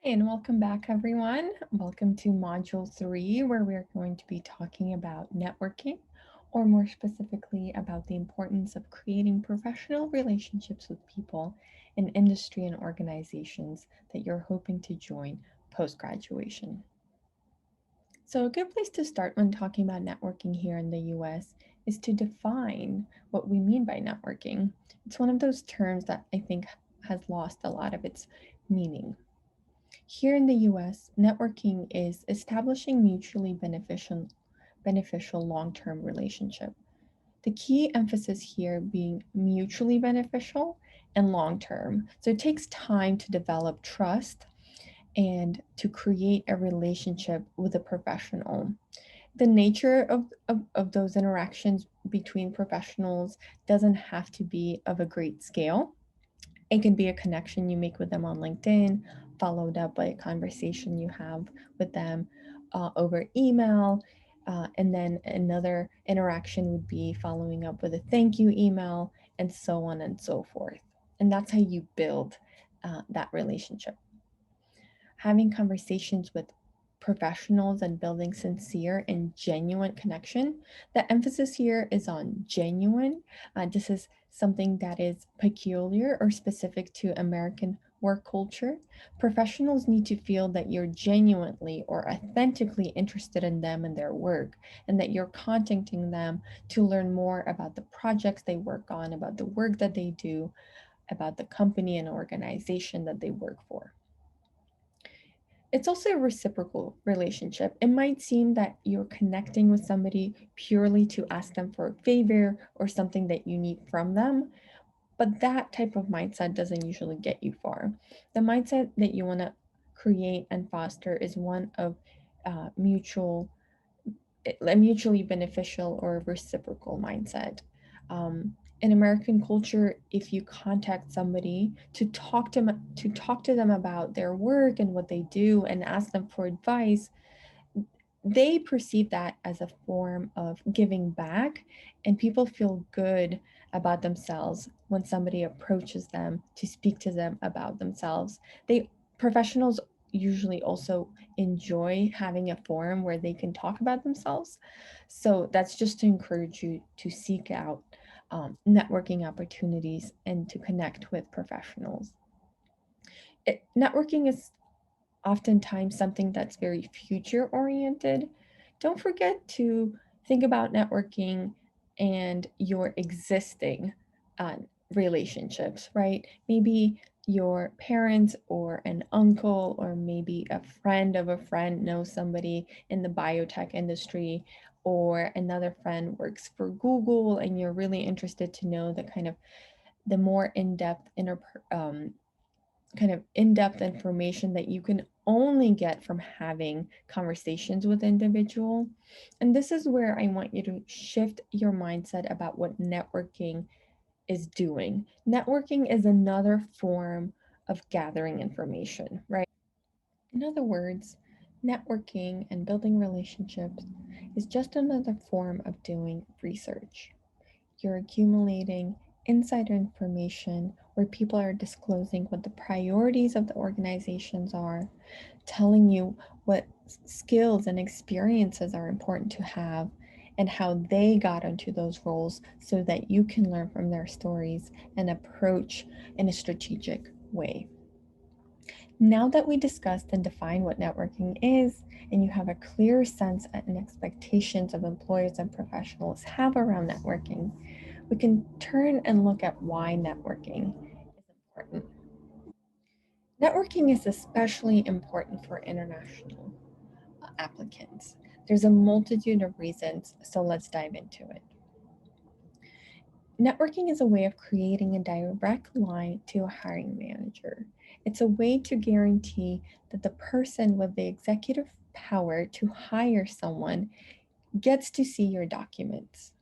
And welcome back, everyone. Welcome to Module 3, where we're going to be talking about networking, or more specifically, about the importance of creating professional relationships with people in industry and organizations that you're hoping to join post graduation. So, a good place to start when talking about networking here in the US is to define what we mean by networking. It's one of those terms that I think has lost a lot of its meaning. Here in the US, networking is establishing mutually beneficial long-term relationship. The key emphasis here being mutually beneficial and long-term. So it takes time to develop trust and to create a relationship with a professional. The nature of those interactions between professionals doesn't have to be of a great scale. It can be a connection you make with them on LinkedIn, followed up by a conversation you have with them over email. And then another interaction would be following up with a thank you email, and so on and so forth. And that's how you build that relationship. Having conversations with professionals and building sincere and genuine connection. The emphasis here is on genuine. This is something that is peculiar or specific to American work culture. Professionals need to feel that you're genuinely or authentically interested in them and their work, and that you're contacting them to learn more about the projects they work on, about the work that they do, about the company and organization that they work for. It's also a reciprocal relationship. It might seem that you're connecting with somebody purely to ask them for a favor or something that you need from them, but that type of mindset doesn't usually get you far. The mindset that you want to create and foster is one of uh, mutual a mutually beneficial or reciprocal mindset. In American culture, if you contact somebody to talk to them about their work and what they do and ask them for advice, they perceive that as a form of giving back, and people feel good about themselves when somebody approaches them to speak to them about themselves. They professionals usually also enjoy having a forum where they can talk about themselves. So that's just to encourage you to seek out networking opportunities and to connect with professionals. Networking is oftentimes something that's very future oriented. Don't forget to think about networking and your existing uh, relationships, right? Maybe your parents or an uncle or maybe a friend of a friend knows somebody in the biotech industry, or another friend works for Google and you're really interested to know the more in-depth kind of in-depth information that you can only get from having conversations with individual. And this is where I want you to shift your mindset about what networking is doing. Networking is another form of gathering information, right? In other words, networking and building relationships is just another form of doing research. You're accumulating insider information where people are disclosing what the priorities of the organizations are, telling you what skills and experiences are important to have, and how they got into those roles so that you can learn from their stories and approach in a strategic way. Now that we discussed and defined what networking is, and you have a clear sense and expectations of employers and professionals have around networking, we can turn and look at why networking is important. Networking is especially important for international applicants. There's a multitude of reasons, so let's dive into it. Networking is a way of creating a direct line to a hiring manager. It's a way to guarantee that the person with the executive power to hire someone gets to see your documents.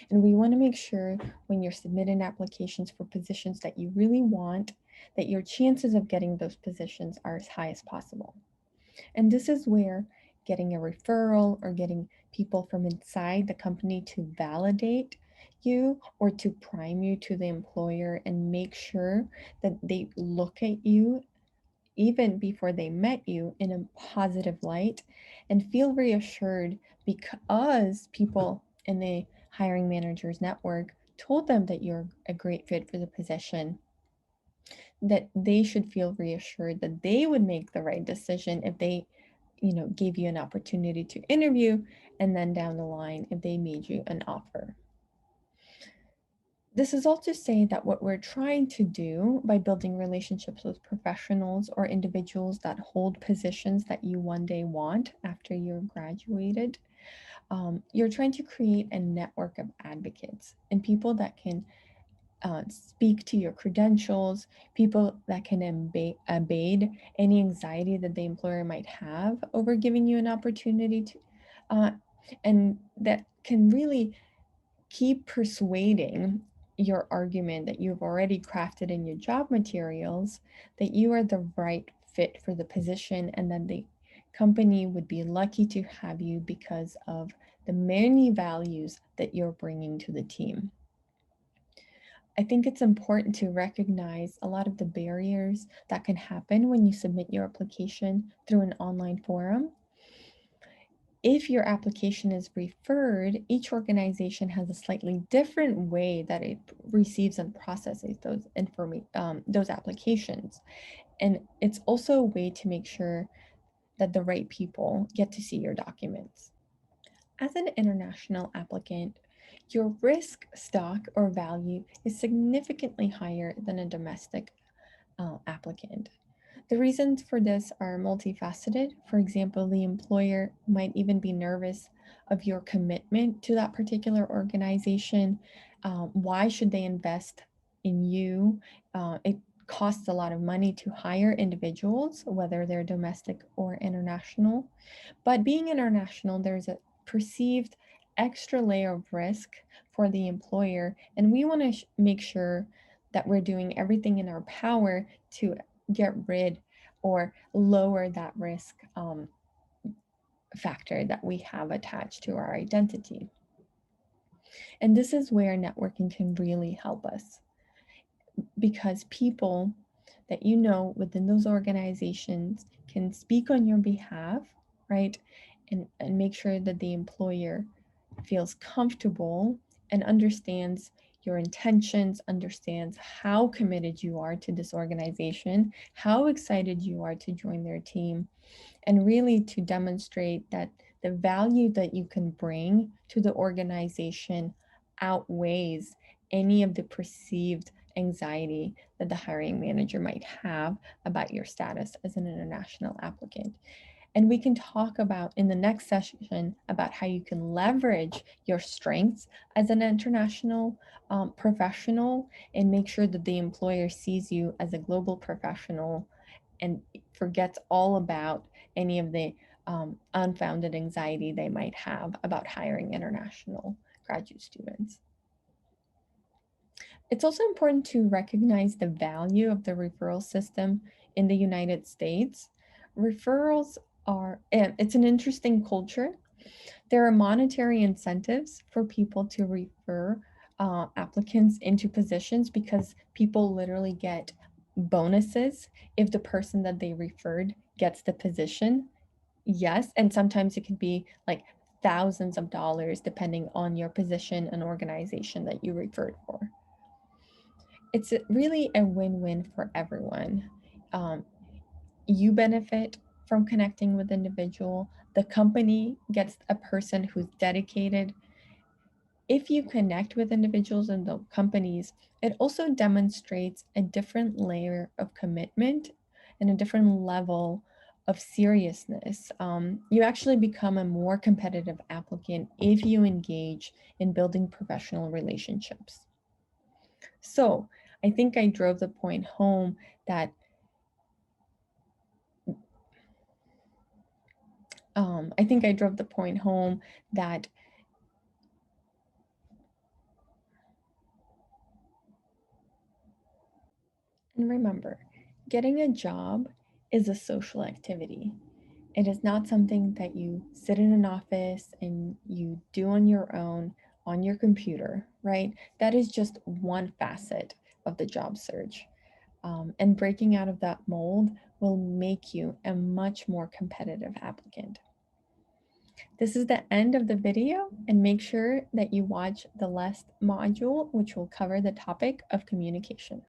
And we want to make sure when you're submitting applications for positions that you really want, that your chances of getting those positions are as high as possible. And this is where getting a referral or getting people from inside the company to validate you or to prime you to the employer and make sure that they look at you even before they met you in a positive light, and feel reassured because people in the hiring manager's network told them that you're a great fit for the position, that they should feel reassured that they would make the right decision if they, gave you an opportunity to interview, and then down the line if they made you an offer. This is all to say that what we're trying to do by building relationships with professionals or individuals that hold positions that you one day want after you're graduated, you're trying to create a network of advocates and people that can speak to your credentials, people that can abate any anxiety that the employer might have over giving you an opportunity to, uh, and that can really keep persuading your argument that you've already crafted in your job materials that you are the right fit for the position and that the company would be lucky to have you because of the many values that you're bringing to the team. I think it's important to recognize a lot of the barriers that can happen when you submit your application through an online forum. If your application is referred, each organization has a slightly different way that it receives and processes those applications. And it's also a way to make sure that the right people get to see your documents. As an international applicant, your risk stock or value is significantly higher than a domestic applicant. The reasons for this are multifaceted. For example, the employer might even be nervous of your commitment to that particular organization. Why should they invest in you? It costs a lot of money to hire individuals, whether they're domestic or international. But being international, there's a perceived extra layer of risk for the employer, and we want to make sure that we're doing everything in our power to get rid or lower that risk factor that we have attached to our identity. And this is where networking can really help us because people that you know within those organizations can speak on your behalf, right? And make sure that the employer feels comfortable and understands your intentions, understands how committed you are to this organization, how excited you are to join their team, and really to demonstrate that the value that you can bring to the organization outweighs any of the perceived anxiety that the hiring manager might have about your status as an international applicant. And we can talk about in the next session about how you can leverage your strengths as an international professional and make sure that the employer sees you as a global professional and forgets all about any of the unfounded anxiety they might have about hiring international graduate students. It's also important to recognize the value of the referral system in the United States. Referrals it's an interesting culture. There are monetary incentives for people to refer applicants into positions because people literally get bonuses if the person that they referred gets the position. Yes, and sometimes it could be like thousands of dollars depending on your position and organization that you referred for. It's really a win-win for everyone. Um, you benefit from connecting with individual. The company gets a person who's dedicated. If you connect with individuals in the companies, it also demonstrates a different layer of commitment and a different level of seriousness. You actually become a more competitive applicant if you engage in building professional relationships. So I think I drove the point home that I think I drove the point home that and remember, getting a job is a social activity. It is not something that you sit in an office and you do on your own on your computer, right? That is just one facet of the job search. And breaking out of that mold will make you a much more competitive applicant. This is the end of the video, and make sure that you watch the last module, which will cover the topic of communication.